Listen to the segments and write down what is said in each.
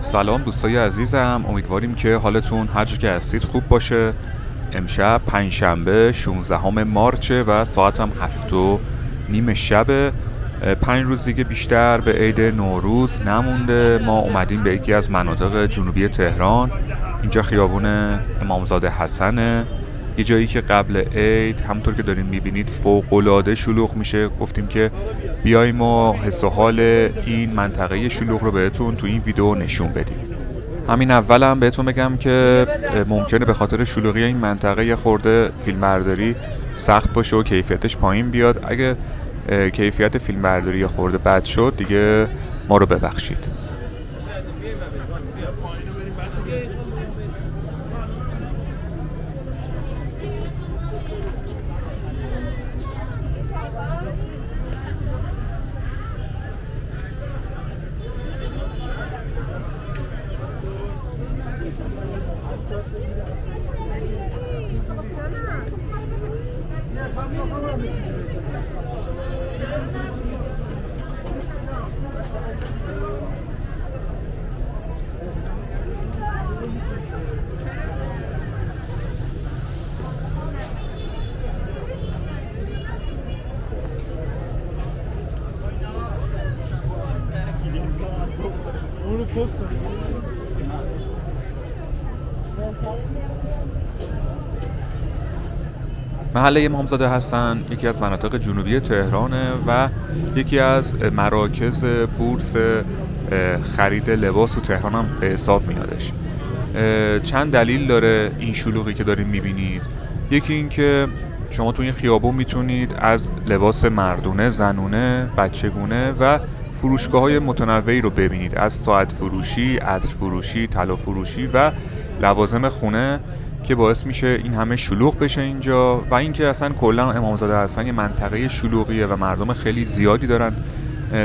سلام دوستای عزیزم، امیدواریم که حالتون هر جا که هستید خوب باشه. امشب پنجشنبه 16 مارچ و ساعت هم 7:30 شب. 5 روز دیگه بیشتر به عید نوروز نمونده. ما اومدیم به یکی از مناطق جنوبی تهران. اینجا خیابون امامزاده حسنه، یه جایی که قبل عید همونطور که دارین میبینید فوق‌العاده شلوغ میشه. گفتیم که بیاییم و حس و حال این منطقه شلوغ رو بهتون تو این ویدیو نشون بدیم. همین اولم بهتون بگم که ممکنه به خاطر شلوغی این منطقه یه خورده فیلمبرداری سخت باشه و کیفیتش پایین بیاد. اگه کیفیت فیلمبرداری یه خورده بد شد دیگه ما رو ببخشید. محله امامزاده حسن یکی از مناطق جنوبی تهرانه و یکی از مراکز بورس خرید لباس تو تهران هم به حساب میادش. چند دلیل داره این شلوغی که دارین میبینید. یکی این که شما تو این خیابون میتونید از لباس مردونه، زنونه، بچگونه و فروشگاه‌های متنوعی رو ببینید، از ساعت فروشی، عطر فروشی، طلا فروشی و لوازم خونه، که باعث میشه این همه شلوغ بشه اینجا. و اینکه اصلا کلا امامزاده حسن یه منطقه شلوغیه و مردم خیلی زیادی دارن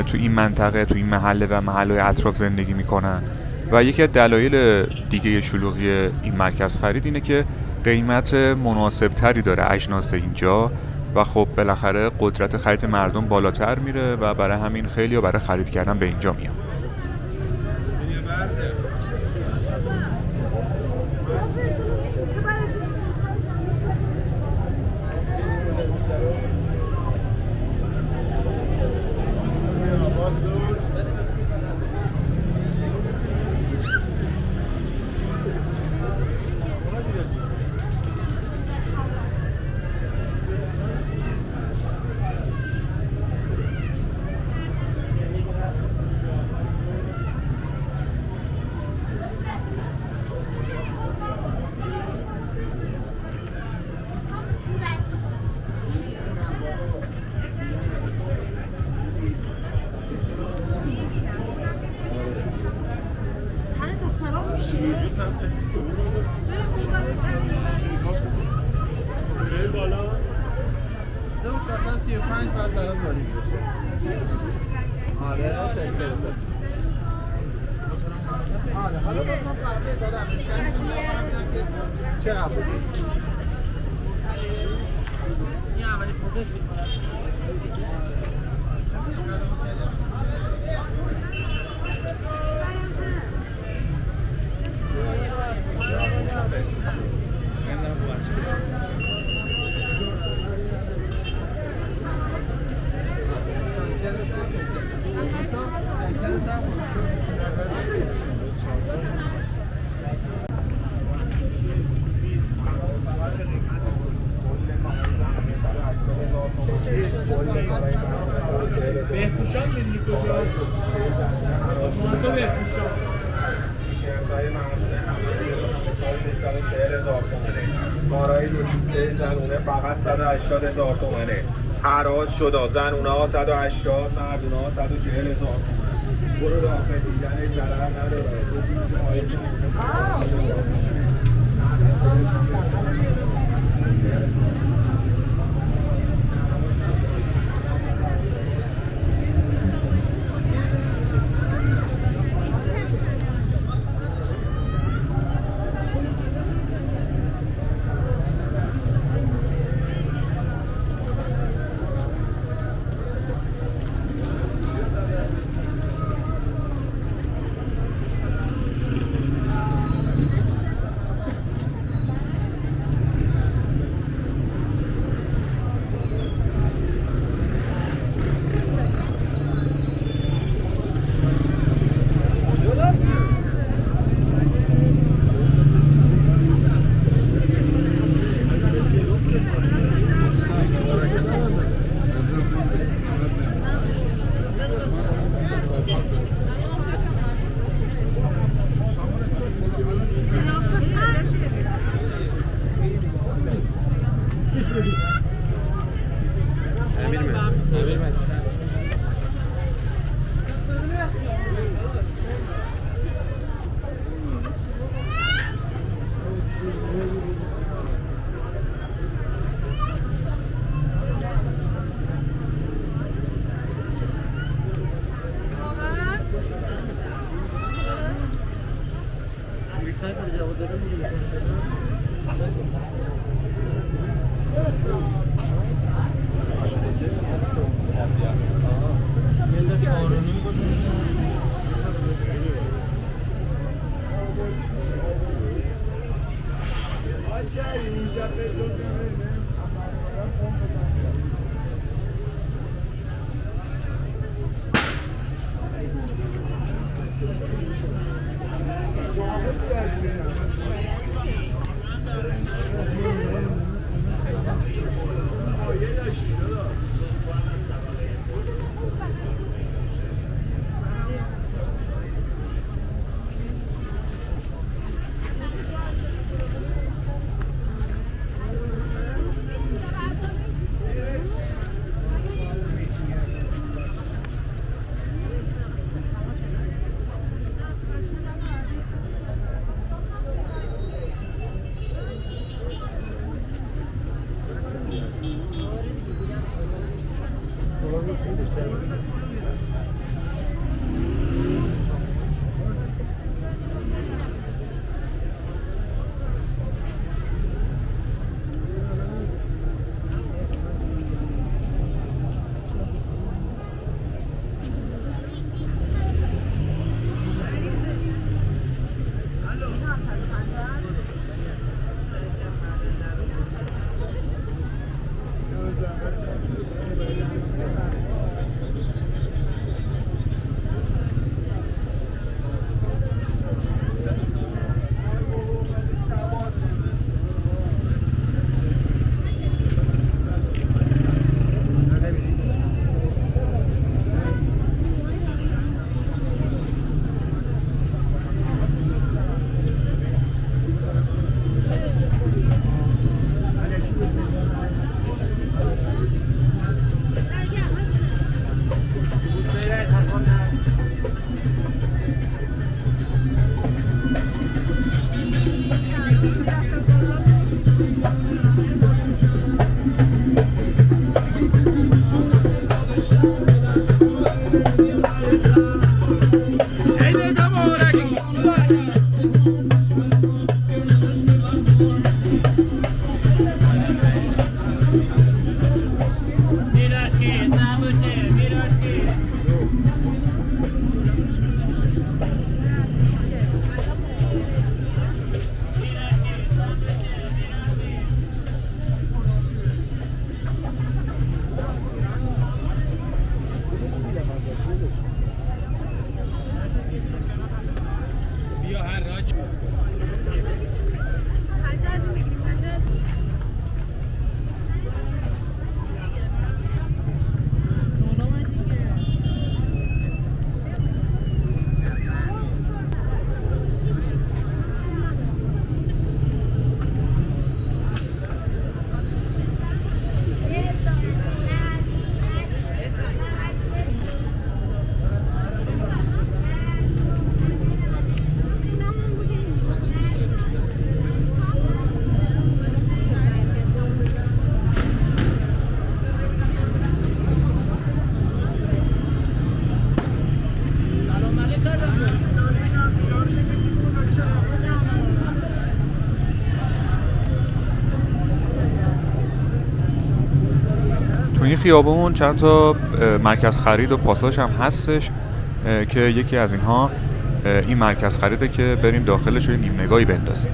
تو این منطقه، تو این محله و محله‌های اطراف زندگی میکنن. و یکی از دلایل دیگه شلوغی این مرکز خرید اینه که قیمت مناسب تری داره اجناس اینجا و خب بالاخره قدرت خرید مردم بالاتر میره و برای همین خیلی‌ها برای خرید کردن به اینجا میان. بعد برات واریز بشه. آره حالا باز من فرقی دارم چه قبولی؟ این اولی پوزش بهفروشان میدونی کجاست؟ مانتو بهفروشان تیشرت‌های معموله همه 40,000 تومنه. کارهای روشیده زنونه فقط 180,000 تومنه. حراج شده زنونه ها 180، مردونه ها 140,000 تومنه. برو داخل دیدن ضرر نداره. تو این خیابون چند تا مرکز خرید و پاساژ هم هستش که یکی از اینها این مرکز خریده که بریم داخلش و نیم نگاهی بندازیم.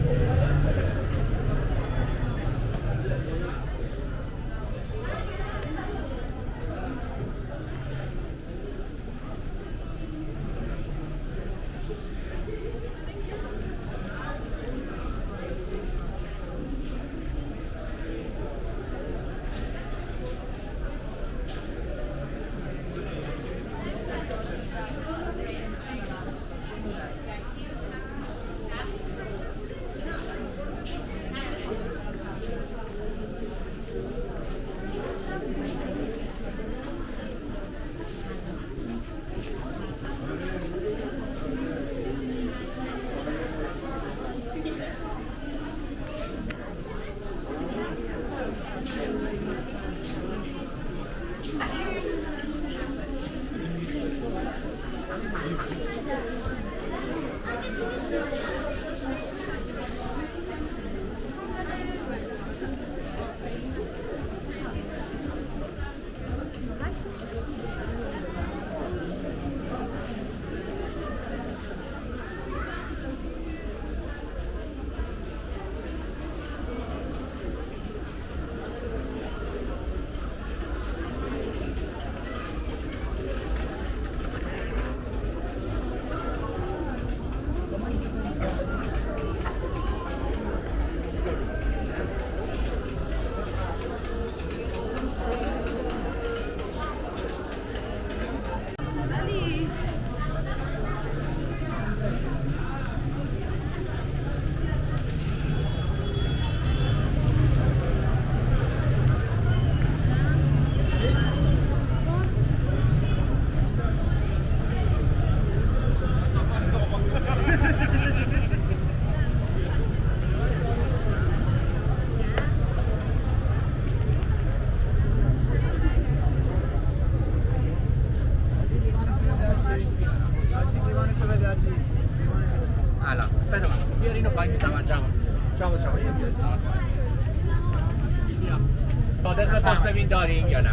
صادق بپرس ببین دارین یا نه.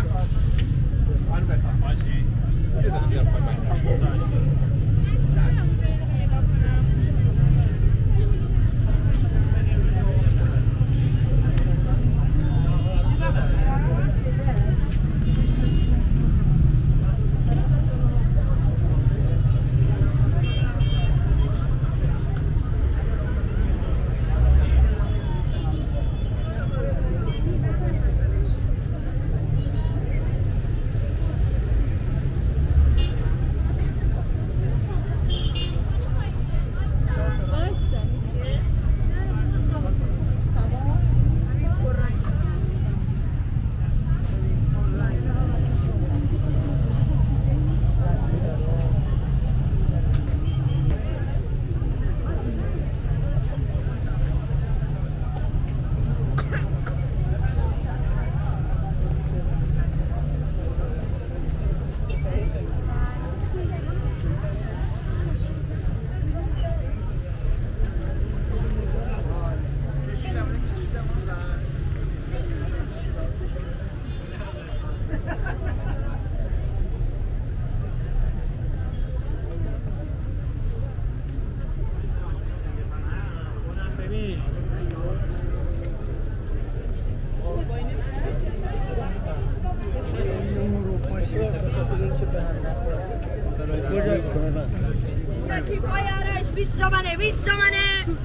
یکی پایارش 20 تومنه 20 تومنه.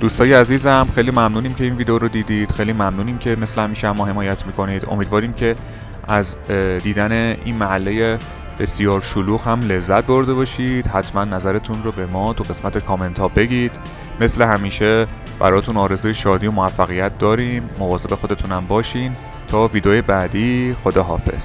دوستای عزیزم خیلی ممنونیم که این ویدیو رو دیدید، خیلی ممنونیم که مثل همیشه ما حمایت میکنید. امیدواریم که از دیدن این محله بسیار شلوغ هم لذت برده باشید. حتما نظرتون رو به ما تو قسمت کامنت ها بگید. مثل همیشه براتون آرزوی شادی و موفقیت داریم. مواظب خودتونم باشین. تا ویدیو بعدی، خدا حافظ.